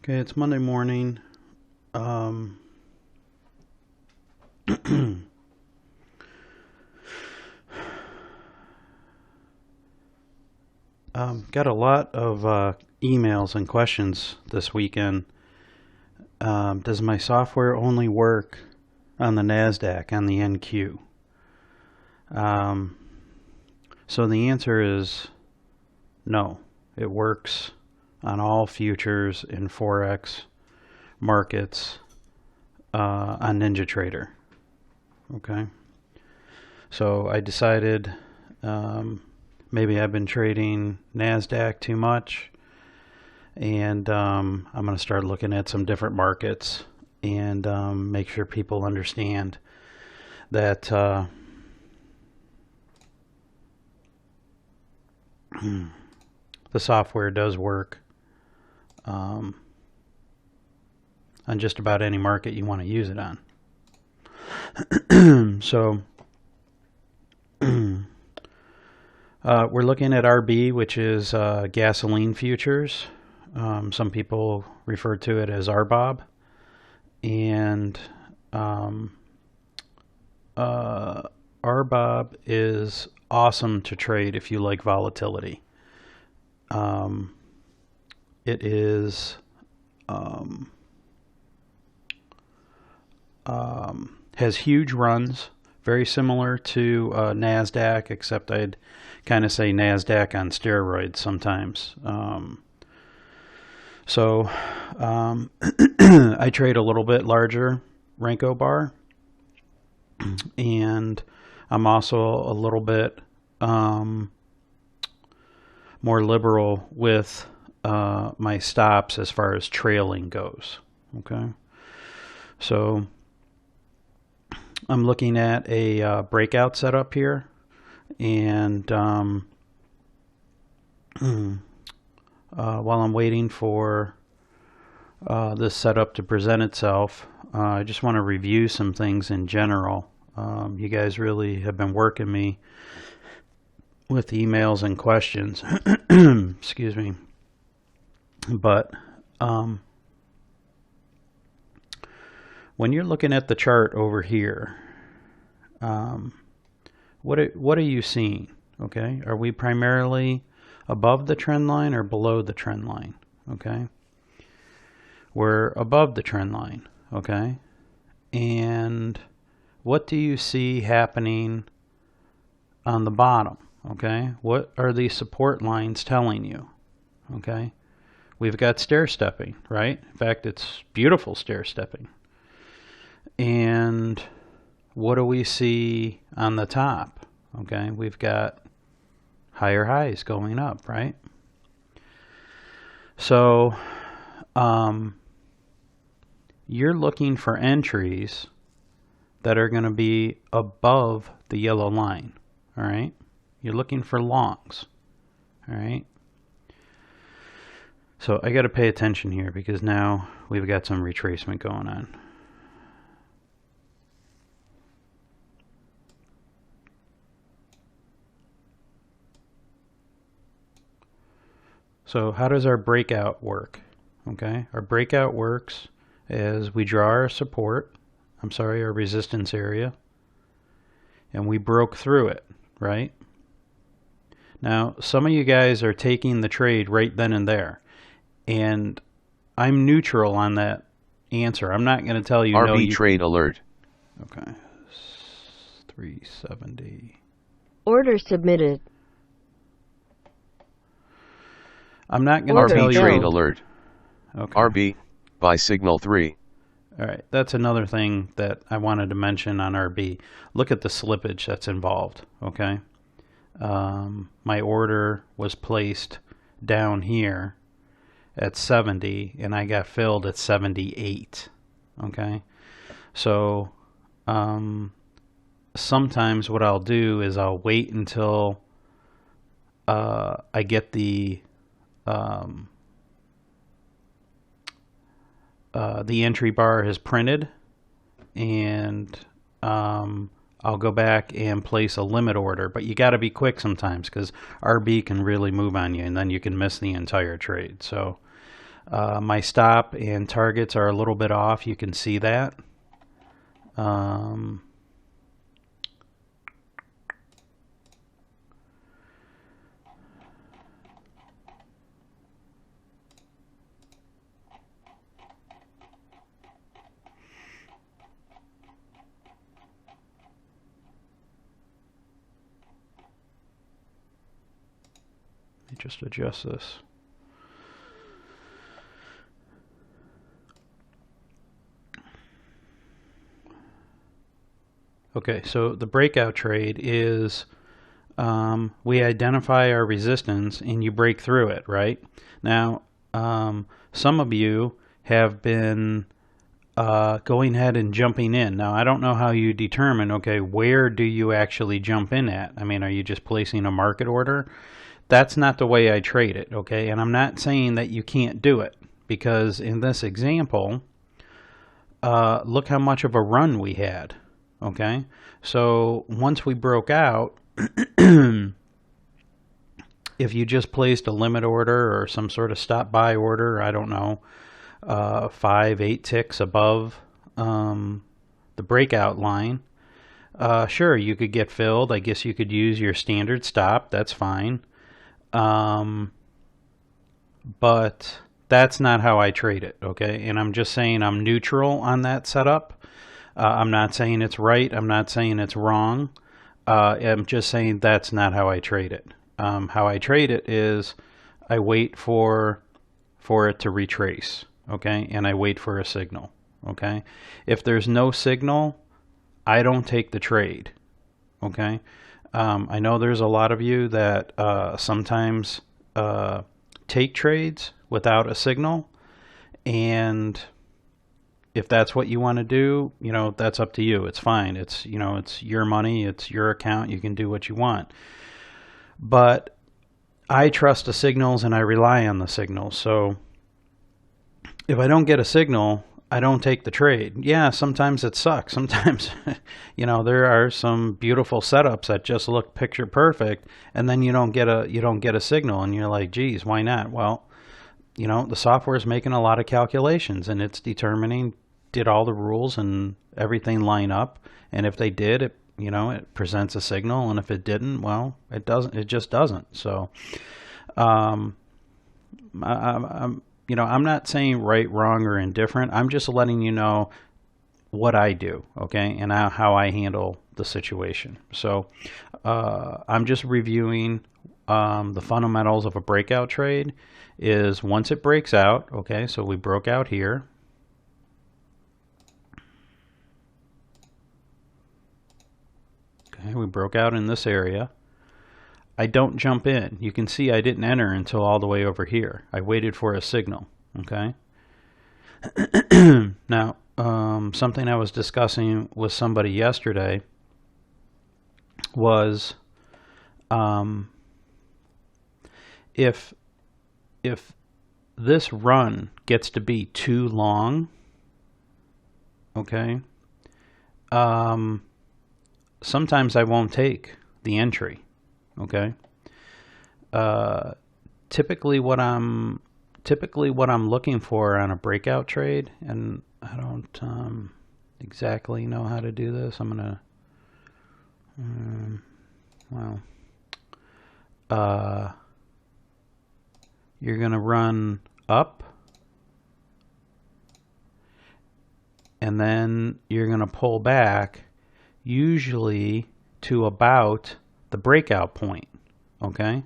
Okay, it's Monday morning. Um, got a lot of emails and questions this weekend. Does my software only work on the NASDAQ, on the NQ? So the answer is no. It works on all futures in FOREX markets on NinjaTrader. Okay. So I decided maybe I've been trading NASDAQ too much, and I'm going to start looking at some different markets and make sure people understand that the software does work on just about any market you want to use it on. So we're looking at RB, which is gasoline futures. Some people refer to it as RBOB. And RBOB is awesome to trade if you like volatility. It is has huge runs, very similar to NASDAQ, except I'd kind of say NASDAQ on steroids sometimes. I trade a little bit larger Renko bar, and I'm also a little bit more liberal with my stops as far as trailing goes. Okay, so I'm looking at a breakout setup here, and while I'm waiting for this setup to present itself, I just want to review some things in general. You guys really have been working me with emails and questions. Excuse me. But when you're looking at the chart over here, what are you seeing? Okay, are we primarily above the trend line or below the trend line? Okay, we're above the trend line. Okay, and what do you see happening on the bottom? Okay, what are these support lines telling you? Okay, we've got stair stepping, right? In fact, it's beautiful stair stepping. And what do we see on the top? Okay, we've got higher highs going up, right? So you're looking for entries that are going to be above the yellow line, all right? You're looking for longs, all right? So I got to pay attention here because now we've got some retracement going on. So how does our breakout work? Okay, our breakout works as we draw our our resistance area, and we broke through it, right? Now, some of you guys are taking the trade right then and there, and I'm neutral on that answer. I'm not going to tell you RB trade alert. Okay, 370. Order submitted. I'm not going to tell RB you. trade alert. Okay. RB, buy signal 3. All right, that's another thing that I wanted to mention on RB. Look at the slippage that's involved, okay? My order was placed down here at 70, and I got filled at 78, okay? So sometimes what I'll do is I'll wait until I get the entry bar has printed, and I'll go back and place a limit order. But you got to be quick sometimes because RB can really move on you, and then you can miss the entire trade. So My stop and targets are a little bit off. You can see that. Let me just adjust this. Okay, so the breakout trade is we identify our resistance and you break through it, right? Now, some of you have been going ahead and jumping in. Now, I don't know how you determine, okay, where do you actually jump in at? I mean, are you just placing a market order? That's not the way I trade it, okay? And I'm not saying that you can't do it, because in this example, look how much of a run we had, okay? So once we broke out, if you just placed a limit order or some sort of stop buy order, I don't know, 5-8 ticks above the breakout line, sure, you could get filled. I guess you could use your standard stop. That's fine. But that's not how I trade it, okay? And I'm just saying I'm neutral on that setup. I'm not saying it's right. I'm not saying it's wrong. I'm just saying that's not how I trade it. How I trade it is I wait for it to retrace, okay? And I wait for a signal, okay? If there's no signal, I don't take the trade, okay? I know there's a lot of you that sometimes take trades without a signal, and if that's what you want to do, you know, that's up to you. It's fine. It's, you know, it's your money, it's your account. You can do what you want. But I trust the signals and I rely on the signals. So if I don't get a signal, I don't take the trade. Yeah, sometimes it sucks. Sometimes, you know, there are some beautiful setups that just look picture perfect, and then you don't get a signal, and you're like, geez, why not? Well, you know, the software is making a lot of calculations, and it's determining, did all the rules and everything line up? And if they did, it, you know, it presents a signal, and if it didn't, well, it doesn't. It just doesn't. So, I'm you know, I'm not saying right, wrong, or indifferent. I'm just letting you know what I do, okay, and how I handle the situation. So I'm just reviewing the fundamentals of a breakout trade. Is once it breaks out, okay, so we broke out here. Okay, we broke out in this area. I don't jump in. You can see I didn't enter until all the way over here. I waited for a signal, okay? Now, something I was discussing with somebody yesterday was if this run gets to be too long, okay, sometimes I won't take the entry. Okay. Typically what I'm looking for on a breakout trade, and I don't exactly know how to do this. I'm gonna you're gonna run up, and then you're gonna pull back, usually to about the breakout point, okay?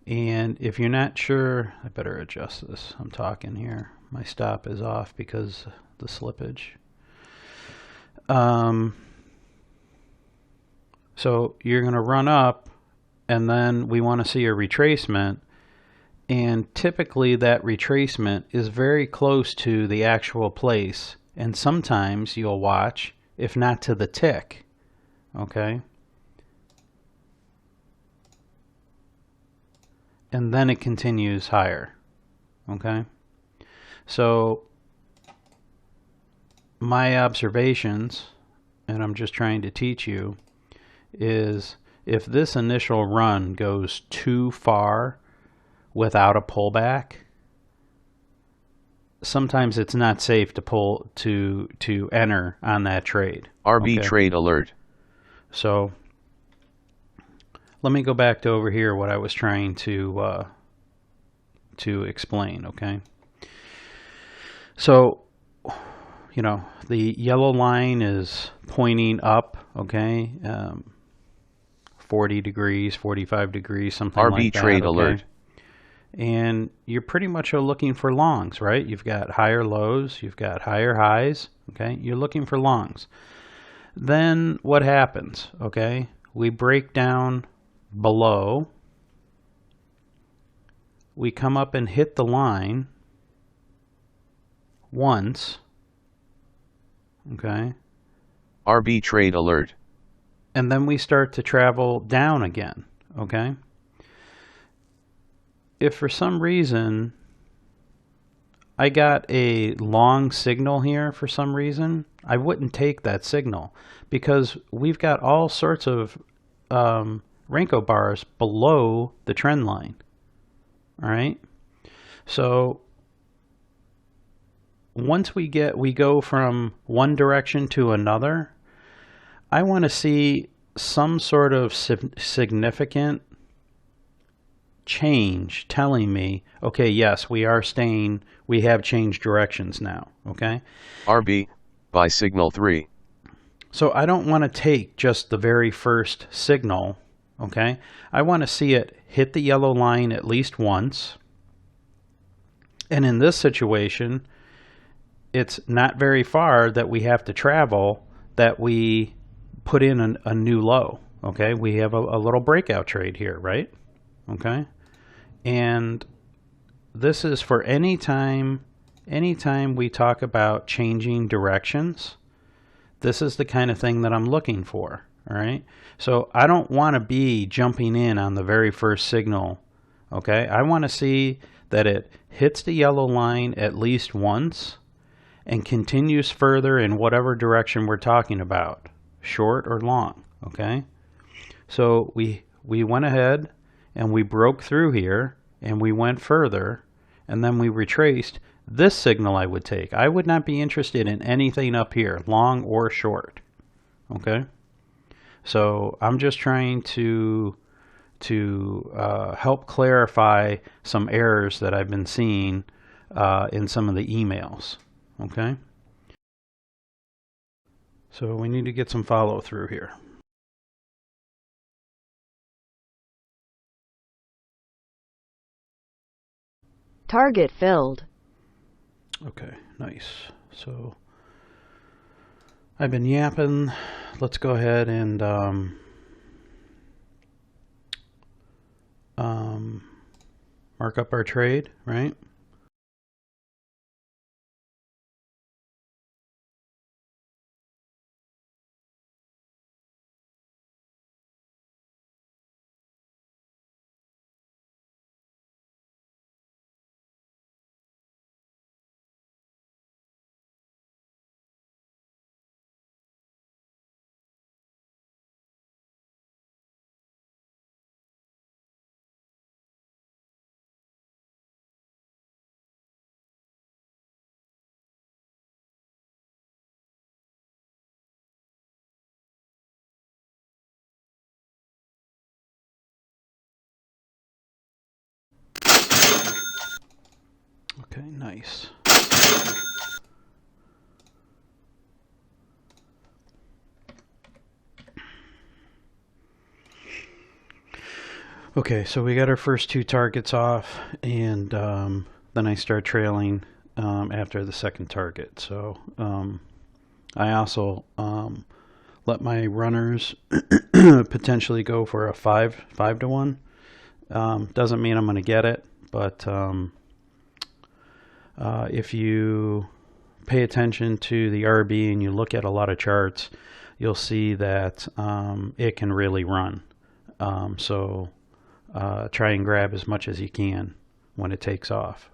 And if you're not sure, I better adjust this. I'm talking here. My stop is off because of the slippage. So you're going to run up, and then we want to see a retracement. And typically that retracement is very close to the actual place. And sometimes you'll watch, if not to the tick, okay? And then it continues higher, okay? So my observations, and I'm just trying to teach you, is if this initial run goes too far without a pullback, sometimes it's not safe to pull to enter on that trade. RB Okay? trade alert. So let me go back to over here what I was trying to explain. Okay, so you know the yellow line is pointing up. Okay, 40 degrees, 45 degrees, something RB like that. trade Okay? alert. And you're pretty much looking for longs, right? You've got higher lows, you've got higher highs, okay? You're looking for longs. Then what happens, okay? We break down below, we come up and hit the line once, okay? RB trade alert. And then we start to travel down again, okay? If for some reason I got a long signal here for some reason, I wouldn't take that signal because we've got all sorts of Renko bars below the trend line. All right. So once we go from one direction to another, I want to see some sort of significant change telling me, okay, yes, we have changed directions now, okay? RB, buy signal 3. So I don't want to take just the very first signal, okay? I want to see it hit the yellow line at least once. And in this situation, it's not very far that we have to travel that we put in a new low, okay? We have a little breakout trade here, right? Okay? And this is for anytime we talk about changing directions, this is the kind of thing that I'm looking for. All right. So I don't want to be jumping in on the very first signal. Okay. I want to see that it hits the yellow line at least once and continues further in whatever direction we're talking about, short or long. Okay. So we went ahead and we broke through here and we went further and then we retraced. This signal I would take. I would not be interested in anything up here, long or short. Okay? So I'm just trying to help clarify some errors that I've been seeing in some of the emails. Okay? So we need to get some follow through here. Target filled. Okay, nice. So I've been yapping. Let's go ahead and mark up our trade, right? Okay, nice. Okay, so we got our first two targets off, and then I start trailing after the second target. So I also let my runners potentially go for a 5-to-1. Doesn't mean I'm going to get it, but if you pay attention to the RB and you look at a lot of charts, you'll see that it can really run. So try and grab as much as you can when it takes off.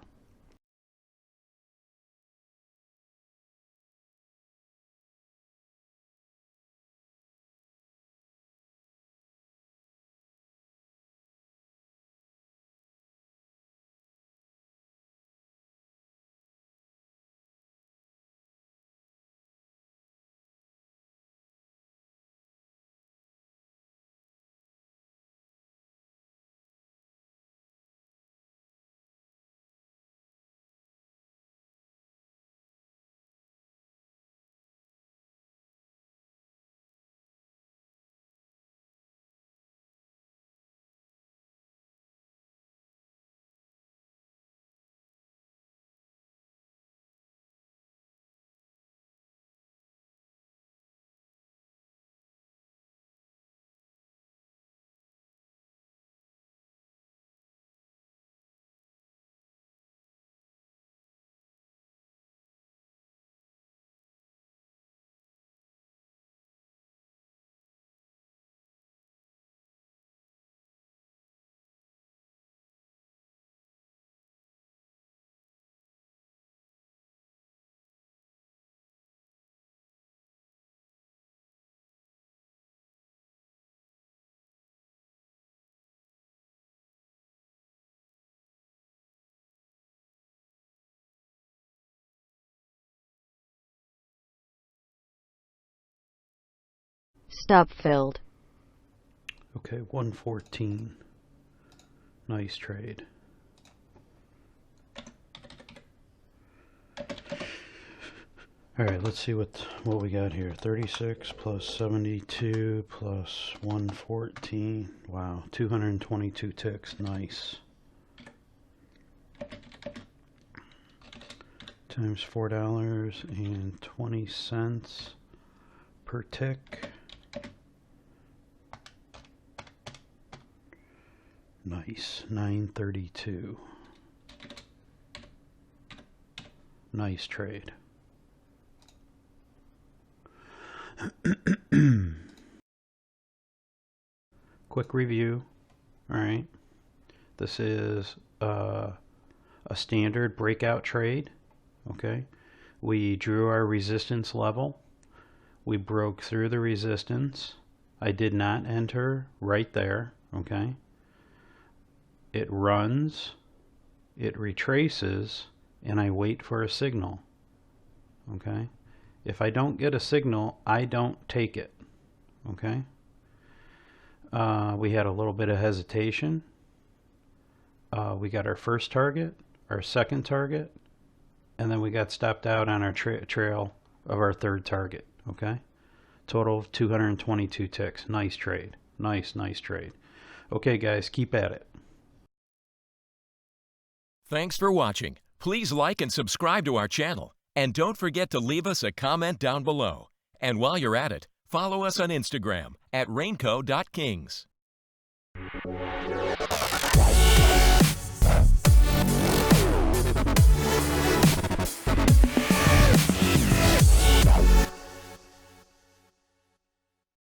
Stop filled. Okay, 114. Nice trade. All right, let's see what we got here. 36 plus 72 plus 114. Wow, 222 ticks. Nice. Times $4.20 per tick. Nice. 932. Nice trade. Quick review. All right. This is a standard breakout trade. Okay. We drew our resistance level. We broke through the resistance. I did not enter right there. Okay. It runs. It retraces. And I wait for a signal. Okay. If I don't get a signal, I don't take it. Okay. We had a little bit of hesitation. We got our first target, our second target, and then we got stopped out on our trail of our third target. Okay. Total of 222 ticks. Nice trade. Nice trade. Okay, guys, keep at it. Thanks for watching. Please like and subscribe to our channel. And don't forget to leave us a comment down below. And while you're at it, follow us on Instagram at Renko.Kings.